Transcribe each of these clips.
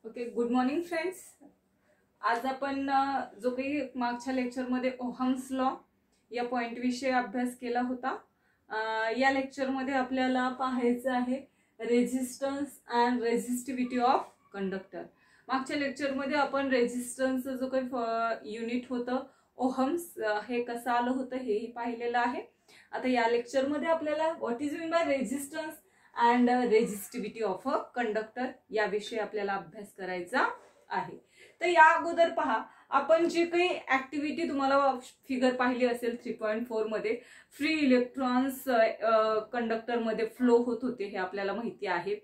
Okay, good morning friends. आज आपण जो काही मागच्या लेक्चरमध्ये ओहम्स लॉ या पॉइंट विषयी अभ्यास केला होता. या लेक्चरमध्ये आपल्याला पाहायचं आहे resistance and resistivity of conductor. मागच्या लेक्चरमध्ये आपण रेझिस्टन्स जो काही युनिट होतं ओहम्स हे कसं आलं होतं हेही पाहिलेलं आहे. आता या लेक्चरमध्ये आपल्याला what is mean by resistance and resistivity of a conductor याविषयी आपल्याला अभ्यास करायचा आहे. तर या अगोदर पहा, आपण जे काही ऍक्टिव्हिटी तुम्हाला फिगर पाहिली असेल 3.4 मध्ये फ्री इलेक्ट्रॉन्स कंडक्टर मध्ये फ्लो होत होते हे आपल्याला माहिती आहे.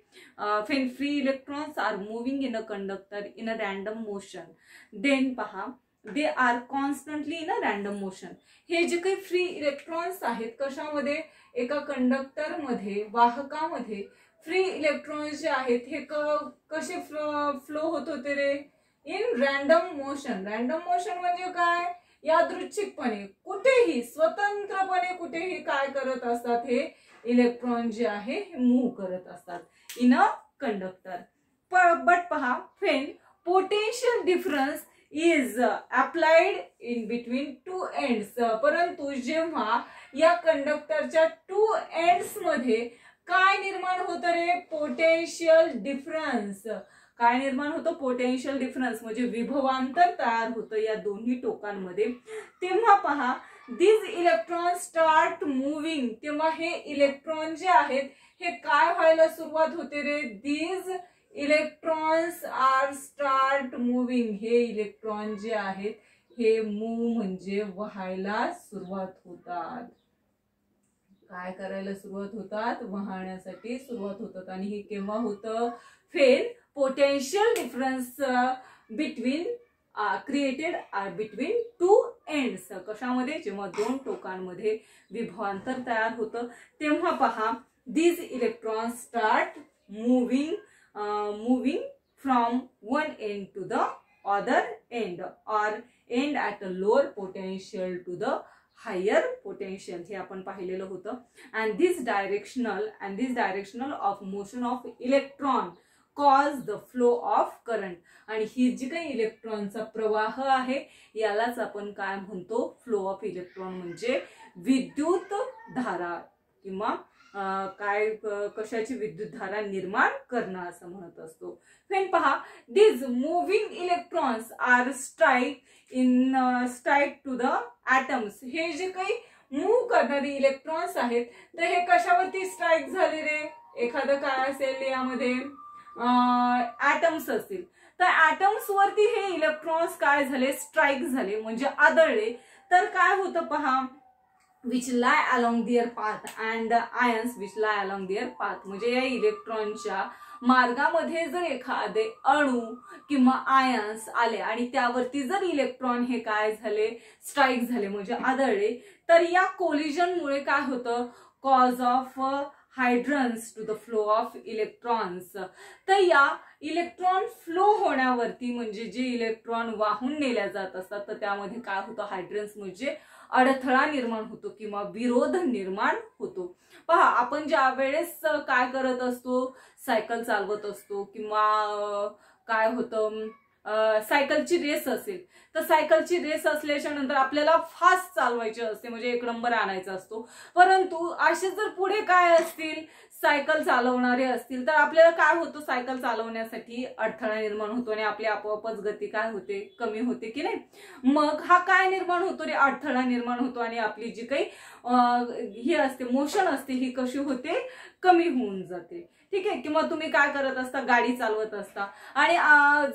Free electrons are moving in a conductor in a random motion. Then पहा, they are constantly in a random motion. हे जे काही फ्री इलेक्ट्रॉन्स आहेत कशामध्ये, एका कंडक्टर मध्ये वाहकामध्ये फ्री इलेक्ट्रॉन्स जे आहेत हे कसे फ्लो होत होते रे, in random motion. Random motion म्हणजे काय, यादृच्छिकपणे कुठेही स्वतंत्रपणे कुठेही काय करत असतात, हे इलेक्ट्रॉन जे आहे हे मूव्ह करत असतात इन अ कंडक्टर. बट पहा, when potential difference is applied in between two ends. परंतु जेव्हा या कंडक्टरच्या टू एंड्स मध्ये काय निर्माण होतं रे, पोटेन्शियल डिफरन्स. काय निर्माण होतं, पोटेन्शियल डिफरन्स म्हणजे विभवांतर तयार होतं या दोन्ही टोकांमध्ये. तेव्हा पहा, दिस इलेक्ट्रॉन स्टार्ट मूव्हिंग. तेव्हा हे इलेक्ट्रॉन जे आहेत हे काय व्हायला सुरुवात होते रे, दिस इलेक्ट्रॉन्स आर स्टार्ट मूव्हिंग. हे इलेक्ट्रॉन जे आहेत हे मूव्ह म्हणजे व्हायला सुरुवात होतात. काय करायला सुरुवात होतात, वाहण्यासाठी सुरुवात होतात. आणि हे केव्हा होतं, when potential difference between created between two ends. कशामध्ये, जेव्हा दोन टोकांमध्ये विभवांतर तयार होतं तेव्हा पहा, these electrons start moving from one end to the other end or end at a lower potential to the higher potential. हे आपण पाहिलेलं होतं. and this directional of motion of electron cause the flow of current. आणि ही जी काही इलेक्ट्रॉनचा प्रवाह आहे यालाच आपण काय म्हणतो, फ्लो ऑफ इलेक्ट्रॉन म्हणजे विद्युत धारा किंवा काय कशाची विद्युत धारा निर्माण करणं असं म्हणत असतो. फेन पहा, these moving electrons are strike to the atoms. हे जे काही मूव्ह करणारे इलेक्ट्रॉन्स आहेत तर हे कशावरती स्ट्राईक झाले रे, एखादं काय असेल यामध्ये ऍटम्स असतील तर ऍटम्स वरती हे इलेक्ट्रॉन्स काय झाले, स्ट्राईक झाले म्हणजे आदळले. तर काय होतं पहा, which lie along their path and ions which lie along their path. म्हणजे या इलेक्ट्रॉनच्या मार्गामध्ये जर एखादे अणू किंवा आयन्स आले आणि त्यावरती जर इलेक्ट्रॉन हे काय झाले, स्ट्राईक झाले म्हणजे आदळले, तर या कोलिजनमुळे काय होतं, cause of hindrance to the flow of electrons. तर या इलेक्ट्रॉन फ्लो होण्यावरती म्हणजे जे इलेक्ट्रॉन वाहून नेल्या जात असतात तर त्यामध्ये काय होतं, हायड्रन्स म्हणजे अडथळा निर्माण होतो किंवा विरोध निर्माण होतो. पहा, आपण ज्या वेळेस काय करत असतो, सायकल चालवत असतो किंवा काय होतं, सायकलची रेस असेल तर सायकलची रेस असल्याच्या नंतर आपल्याला फास्ट चालवायची असते म्हणजे एक नंबर आणायचा असतो. परंतु असे जर पुढे काय असतील, सायकल चालवणारे असतील तर आपल्याला काय होतं, सायकल चालवण्यासाठी अडथळा निर्माण होतो आणि आपली आपोआपच गती काय होते, कमी होते की नाही. मग हा काय निर्माण होतो रे, अडथळा निर्माण होतो आणि आपली जी काही ही असते मोशन असते ही कशी होते, कमी होऊन जाते. ठीक आहे. किंवा तुम्ही काय करत असता, गाडी चालवत असता आणि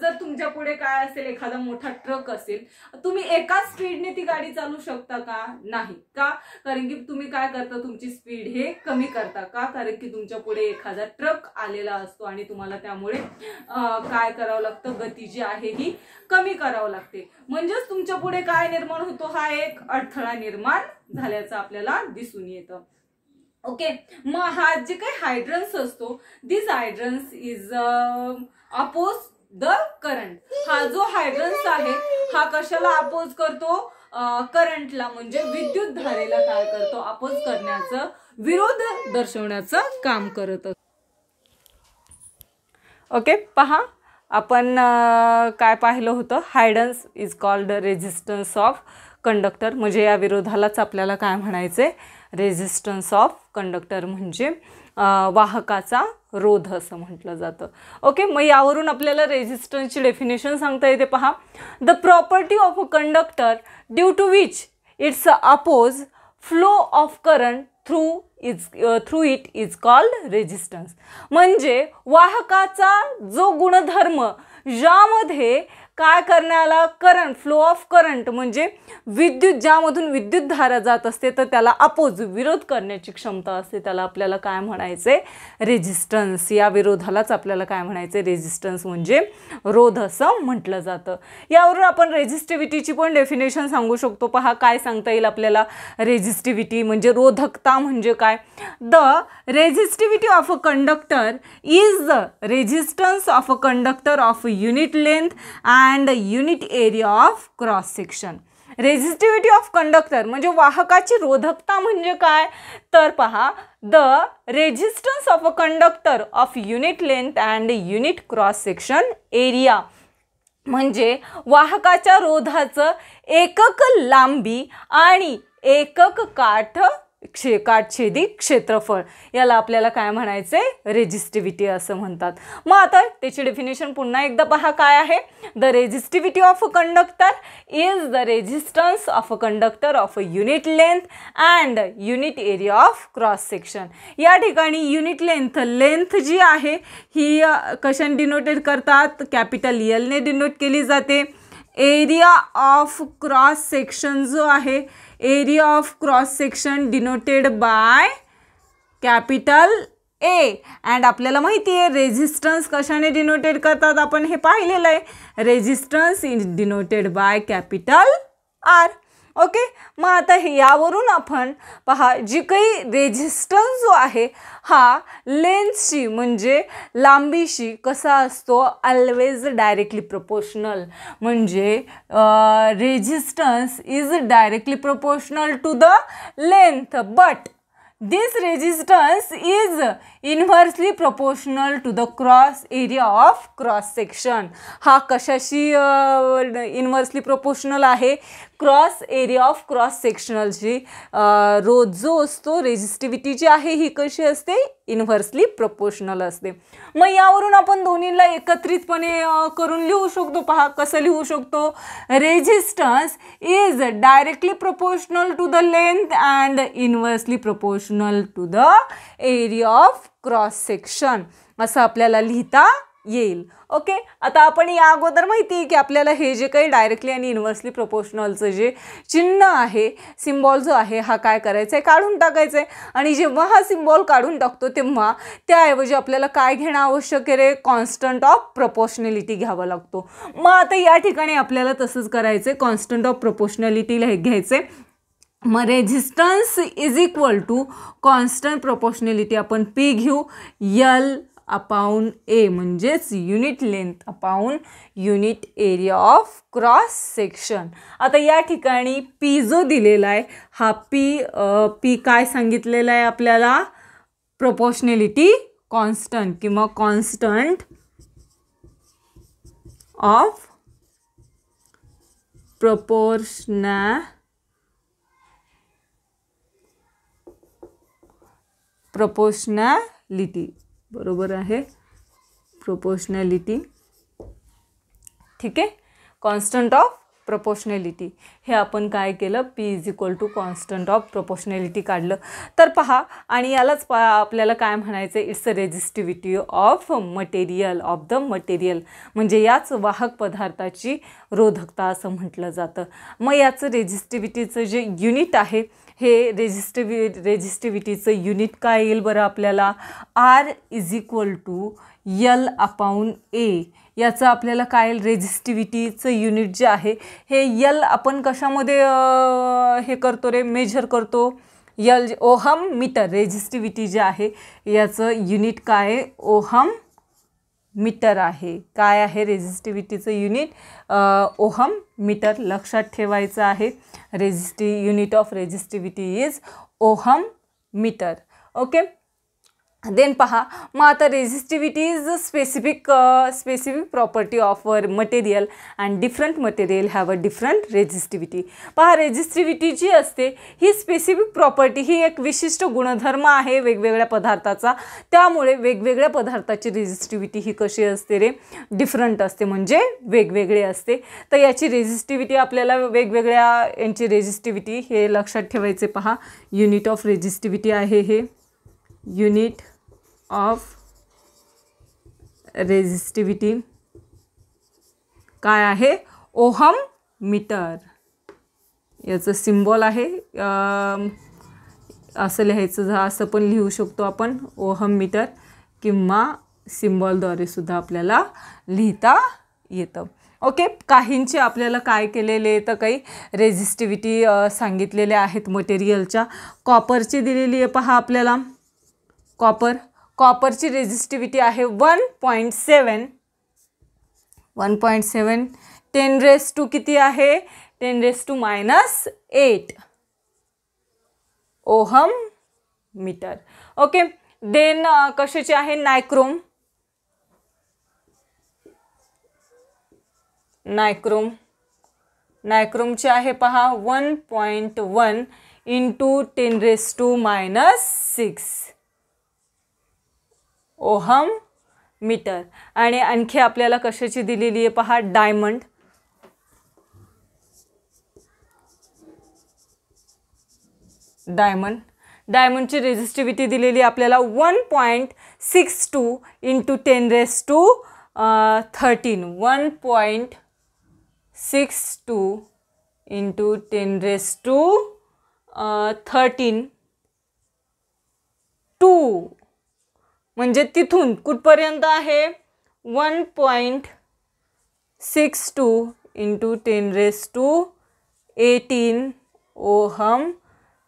जर तुमच्या पुढे काय असेल, एखादा मोठा ट्रक असेल, तुम्ही एकाच स्पीडने ती गाडी चालवू शकता का, नाही. का, कारण की तुम्ही काय करता, तुमची स्पीड हे कमी करता. का, कारण की तुमच्या पुढे एखादा ट्रक आलेला असतो आणि तुम्हाला त्यामुळे काय करावं लागतं, गती जी आहे ही कमी करावं लागते. म्हणजेच तुमच्या पुढे काय निर्माण होतो, हा एक अडथळा निर्माण झाल्याचं आपल्याला दिसून येतं. ओके. मग हा जे काही हायड्रन्स असतो, दिस हायड्रन्स इज अपोज द करंट. हा जो हायड्रन्स आहे हा कशाला अपोज करतो, करंटला म्हणजे विद्युत धारेला काय करतो, अपोज करण्याचं, विरोध दर्शवण्याचं काम करत असतो. ओके. पहा, आपण काय पाहिलं होतं, hindrance is called resistance of conductor, म्हणजे या विरोधालाच आपल्याला काय म्हणायचे, रेझिस्टन्स ऑफ कंडक्टर म्हणजे वाहकाचा रोध असं म्हटलं जातं. ओके, मग यावरून आपल्याला रेझिस्टन्सची डेफिनेशन सांगता येते. पहा, the property of a conductor due to which its oppose flow of current through it is called resistance. म्हणजे वाहकाचा जो गुणधर्म ज्यामध्ये काय करण्याला करंट, फ्लो ऑफ करंट म्हणजे विद्युत, ज्यामधून विद्युत धारा जात असते तर त्याला अपोज, विरोध करण्याची क्षमता असते, त्याला आपल्याला काय म्हणायचे, रेझिस्टन्स. या विरोधालाच आपल्याला काय म्हणायचे, रेझिस्टन्स म्हणजे रोध असं म्हटलं जातं. यावरून आपण रेझिस्टिव्हिटीची पण डेफिनेशन सांगू शकतो. पहा, काय सांगता येईल आपल्याला, रेझिस्टिव्हिटी म्हणजे रोधकता म्हणजे काय. The resistivity of a conductor is the resistance of a conductor of unit length and unit area of cross section. Resistivity of conductor म्हणजे वाहकाची रोधकता म्हणजे काय, तर पहा, the resistance of a conductor of unit length and unit cross section area म्हणजे वाहकाच्या रोधाचं एकक लांबी आणि एकक काटछेदी क्षेत्रफळ, याला आपल्याला काय म्हणायचे, रेझिस्टिव्हिटी असं म्हणतात. मग आता त्याची डेफिनेशन पुन्हा एकदा पहा काय आहे. The resistivity of a conductor is the resistance of a conductor of a unit length and unit area of cross section. या ठिकाणी युनिट लेंथ जी आहे ही कशाने डिनोटेड करतात, कॅपिटल एल ने डिनोट केली जाते. एरिया ऑफ क्रॉस सेक्शन जो आहे, area of cross section denoted by capital A. And आपल्याला माहिती आहे रेझिस्टन्स कशाने डिनोटेड करतात, आपण हे पाहिलेलं आहे. Resistance is denoted by capital R. Okay, मग आता हे यावरून आपण पहा, जी काही रेझिस्टन्स जो आहे हा लेंथशी म्हणजे लांबीशी कसा असतो, ऑलवेज डायरेक्टली प्रोपोर्शनल. म्हणजे resistance is directly proportional to the length, but this resistance is inversely proportional to the cross area of cross section. हा कशाशी इन्व्हर्सली प्रोपोर्शनल आहे, क्रॉस एरिया ऑफ क्रॉस सेक्शनलची. रोध जो असतो, रेझिस्टिव्हिटी जी आहे ही कशी असते, इन्व्हर्सली प्रोपोर्शनल असते. मग यावरून आपण दोन्हीला एकत्रितपणे करून लिहू शकतो. पहा कसं लिहू शकतो, resistance is directly proportional to the length and inversely proportional to the area of cross section असं आपल्याला लिहिता येईल. ओके, आता आपण या अगोदर माहिती आहे की आपल्याला हे जे काही डायरेक्टली आणि इन्व्हर्सली प्रोपोर्शनलचं जे चिन्ह आहे, सिम्बॉल जो आहे हा काय करायचं आहे, काढून टाकायचं आहे. आणि जेव्हा हा सिम्बॉल काढून टाकतो तेव्हा त्याऐवजी आपल्याला काय घेणं आवश्यक आहे रे, कॉन्स्टंट ऑफ प्रोपोर्शनॅलिटी घ्यावा लागतो. मग आता या ठिकाणी आपल्याला तसंच करायचं आहे, कॉन्स्टंट ऑफ प्रोपोर्शनॅलिटी घ्यायचं आहे. मग resistance is equal to constant proportionality आपण पी घेऊ, यल अपाऊन ए म्हणजेच unit length upon unit area of cross section. आता या ठिकाणी पी जो दिलेला आहे हा पी काय सांगितलेला आहे आपल्याला, प्रोपोर्शनॅलिटी कॉन्स्टंट किंवा कॉन्स्टंट ऑफ प्रोपोर्शनॅलिटी, बरोबर आहे, प्रोपोर्शनॅलिटी. ठीक आहे, कॉन्स्टंट ऑफ प्रोपोर्शनॅलिटी हे आपण काय केलं, P is equal to constant of proportionality काढलं. तर पहा, आणि यालाच आपल्याला काय म्हणायचं, it's a resistivity of material, of the material म्हणजे याच वाहक पदार्थाची रोधकता असं म्हटलं जातं. मग याचं रेझिस्टिव्हिटीचं जे युनिट आहे हे रेझिस्टिव्हिटीचं युनिट काय येईल बरं आपल्याला, R is equal to L upon A. याचं आपल्याला काय येईल, रेझिस्टिव्हिटीचं युनिट जे आहे हे यल आपण कशामध्ये हे करतो रे, मेजर करतो, यल ओहम मीटर. रेझिस्टिव्हिटी जे आहे याचं युनिट काय आहे, ओहम मीटर आहे. काय आहे रेझिस्टिव्हिटीचं युनिट, ओहम मीटर. लक्षात ठेवायचं आहे, unit of resistivity is ohm metre. Okay, then पहा, मग आता resistivity is specific property of material and different material have a different resistivity. पहा, रेझिस्टिव्हिटी जी असते ही स्पेसिफिक प्रॉपर्टी, ही एक विशिष्ट गुणधर्म आहे वेगवेगळ्या पदार्थाचा. त्यामुळे वेगवेगळ्या पदार्थाची रेझिस्टिव्हिटी ही कशी असते रे, डिफरंट असते, म्हणजे वेगवेगळे असते. तर याची रेझिस्टिव्हिटी आपल्याला वेगवेगळ्या यांची रेझिस्टिव्हिटी हे लक्षात ठेवायचे. पहा, युनिट ऑफ रेझिस्टिव्हिटी आहे हे, युनिट ऑफ रेझिस्टिव्हिटी काय आहे, ओहम मीटर. याचं सिम्बॉल आहे, असं लिहायचं, असं पण लिहू शकतो आपण ओहम मीटर, किंवा सिम्बॉलद्वारे सुद्धा आपल्याला लिहिता येतं. ओके, काहींचे आपल्याला काय केलेले तर काही रेझिस्टिव्हिटी सांगितलेल्या आहेत मटेरियलच्या. कॉपरची दिलेली आहे पहा आपल्याला, कॉपरची रेझिस्टिव्हिटी आहे 1.7. 10⁻⁻⁸ किती आहे, 10⁻⁻⁸ ओहम मीटर. ओके, देन कशाची आहे, नायक्रोमची आहे पहा 1.1 × 10⁻⁻⁶ ओहम मीटर. आणि आणखी आपल्याला कशाची दिलेली आहे पहा, डायमंडची रेझिस्टिव्हिटी दिलेली आपल्याला 1.62 × 10⁻13. 1.62 × 10⁻13 2, म्हणजे तिथून कुठपर्यंत आहे, 1.62 × 10⁻18 ओहम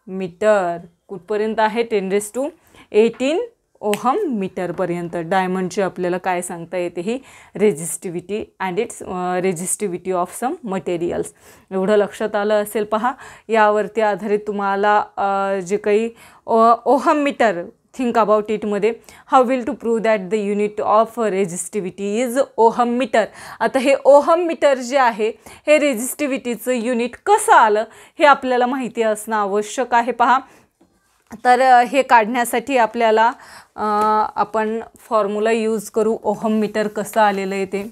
मीटर. कुठपर्यंत आहे, 10⁻18 ओहम मीटरपर्यंत. डायमंडची आपल्याला काय सांगता येते, ही resistivity and its resistivity of some materials. एवढं लक्षात आलं असेल. पहा, यावरती आधारित तुम्हाला जे काही ओहम मीटर, थिंक अबाउट इटमध्ये, how will to prove that the unit of resistivity is ohm meter. आता हे ओहम मीटर जे आहे हे रेझिस्टिव्हिटीचं युनिट कसं आलं हे आपल्याला माहिती असणं आवश्यक आहे. पहा, तर हे काढण्यासाठी आपल्याला आपण फॉर्म्युला यूज करू, ओहम मीटर कसं आलेलं आहे ते.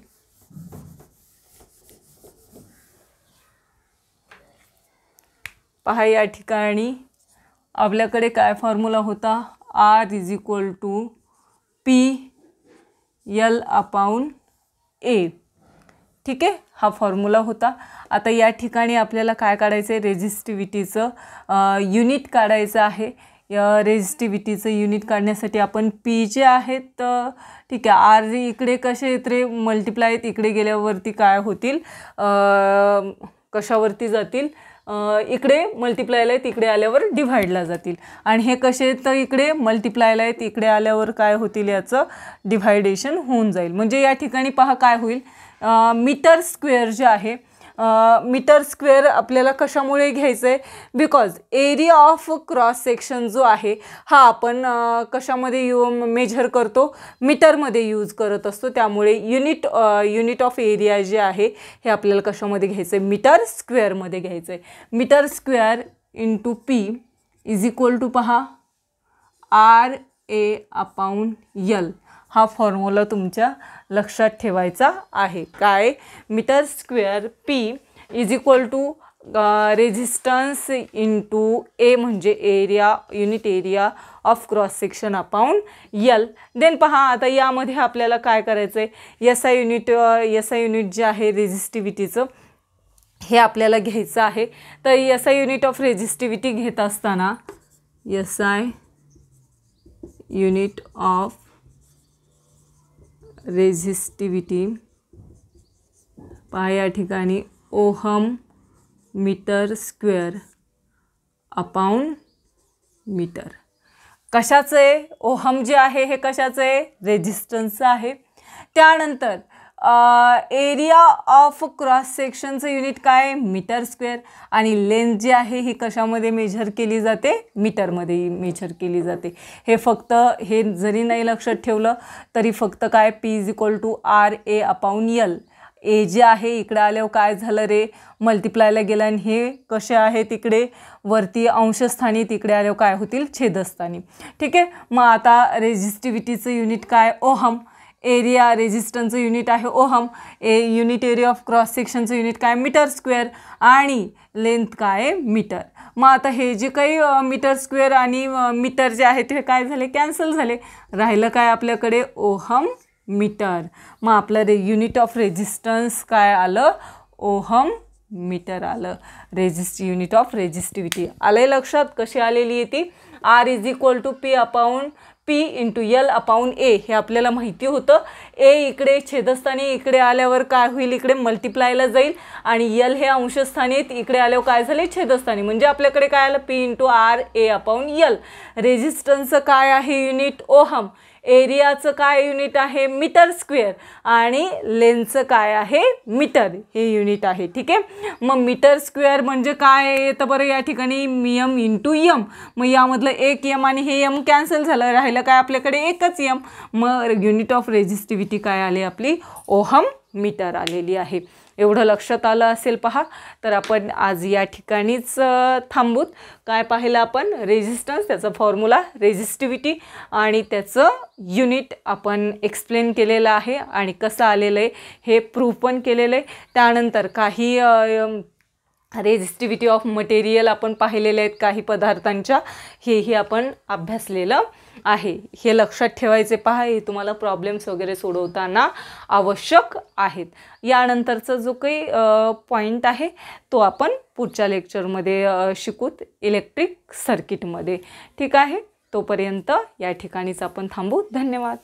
पहा, या ठिकाणी आपल्याकडे काय फॉर्म्युला होता, R = P/L/A. ठीक आहे, हा फॉर्म्युला होता. आता या ठिकाणी आपल्याला काय काढायचं आहे, रेझिस्टिव्हिटीचं युनिट काढायचं आहे. रेझिस्टिव्हिटीचं युनिट काढण्यासाठी आपण P जे आहेत, ठीक आहे, R इकडे कसे येत रे, मल्टिप्लाय आहेत, इकडे गेल्यावरती काय होतील, कशावरती जातील, इकडे मल्टिप्लायला आहेत, इकडे आल्यावर डिव्हाइडला जातील. आणि हे कसे तर इकडे मल्टिप्लायला आहेत, इकडे आल्यावर काय होतील, याचं डिव्हायडेशन होऊन जाईल. म्हणजे या ठिकाणी पहा काय होईल, मीटर स्क्वेअर जे आहे, मीटर स्क्वेअर आपल्याला कशामुळे घ्यायचं आहे, because area of cross section जो आहे हा आपण कशामध्ये मेजर करतो, मीटरमध्ये यूज करत असतो. त्यामुळे युनिट ऑफ एरिया जे आहे हे आपल्याला कशामध्ये घ्यायचं आहे, मीटर स्क्वेअरमध्ये घ्यायचं आहे. मीटर स्क्वेअर × P = पहा RA/L. हा फॉर्म्युला तुमच्या लक्षात ठेवायचा आहे. काय, metre square P = resistance × A म्हणजे area, unit area of cross section upon L. Then पहा, आता यामध्ये आपल्याला काय करायचं आहे, SI युनिट जे आहे रेझिस्टिव्हिटीचं हे आपल्याला घ्यायचं आहे. तर SI युनिट ऑफ रेझिस्टिव्हिटी घेत असताना, SI युनिट ऑफ रेझिस्टिव्हिटी पहा या ठिकाणी ohm metre square upon metre. कशाचं आहे, ओहम जे आहे हे कशाचं आहे, रेझिस्टन्सचं आहे. त्यानंतर एरिया ऑफ क्रॉस सेक्शनचं युनिट काय मीटर स्क्वेअर आणि लेंथ जी आहे ही कशामध्ये मेजर केली जाते मीटरमध्ये मेजर केली जाते. हे फक्त हे जरी नाही लक्षात ठेवलं तरी फक्त काय P=RA/L. ए जे आहे इकडे आल्यावर काय झालं रे मल्टिप्लायला गेलं आणि हे कसे आहे तिकडे वरती अंशस्थानी तिकडे आल्यावर काय होतील छेदस्थानी. ठीक आहे. मग आता रेझिस्टिव्हिटीचं युनिट काय ओहम. एरिया रेझिस्टन्सचं युनिट आहे ohm. Unit area of cross सेक्शनचं युनिट काय मीटर स्क्वेअर आणि लेंथ काय मीटर. मग आता हे जे काही मीटर स्क्वेअर आणि मीटर जे आहे ते काय झाले कॅन्सल झाले. राहिलं काय आपल्याकडे ओहम मीटर. मग आपलं युनिट ऑफ रेझिस्टन्स काय आलं ओहम मीटर आलं. युनिट ऑफ रेझिस्टिव्हिटी आलं लक्षात कशी आलेली आहे ती. R=P/L/A हे आपल्याला माहिती होतं. ए इकडे छेदस्थानी इकडे आल्यावर काय होईल इकडे मल्टिप्लायला जाईल आणि यल हे अंशस्थानी इकडे आल्यावर काय झाले छेदस्थानी म्हणजे आपल्याकडे काय आलं P/RA/L. रेझिस्टन्सचं काय आहे युनिट ओहम. एरियाचं काय युनिट आहे मीटर स्क्वेअर आणि लेंथचं काय आहे मीटर हे युनिट आहे. ठीक आहे. मग मीटर स्क्वेअर म्हणजे काय येतं बरं या ठिकाणी एम इंटू एम. मग यामधलं एक एम आणि हे एम कॅन्सल झालं राहिलं काय आपल्याकडे एकच एम. मग युनिट ऑफ रेझिस्टिव्हिटी काय आली आपली ओहम मीटर आलेली आहे. एवढं लक्षात आलं असेल पहा. तर आपण आज या ठिकाणीच थांबूत. काय पाहिलं आपण रेझिस्टन्स त्याचा फॉर्म्युला रेझिस्टिव्हिटी आणि त्याचं युनिट आपण एक्सप्लेन केलेलं आहे आणि कसं आलेलं आहे हे प्रूव्ह पण केलेलं आहे. त्यानंतर काही रेझिस्टिव्हिटी ऑफ मटेरियल आपण पाहिलेले आहेत काही पदार्थांच्या हेही आपण अभ्यासलेलं आहे. हे लक्षात ठेवायचे पहा. हे तुम्हाला प्रॉब्लेम्स वगैरे सोडवताना आवश्यक आहेत. यानंतरचा जो काही पॉईंट आहे तो आपण पुढच्या लेक्चरमध्ये शिकूत इलेक्ट्रिक सर्किटमध्ये. ठीक आहे. तोपर्यंत या ठिकाणीच आपण थांबू. धन्यवाद.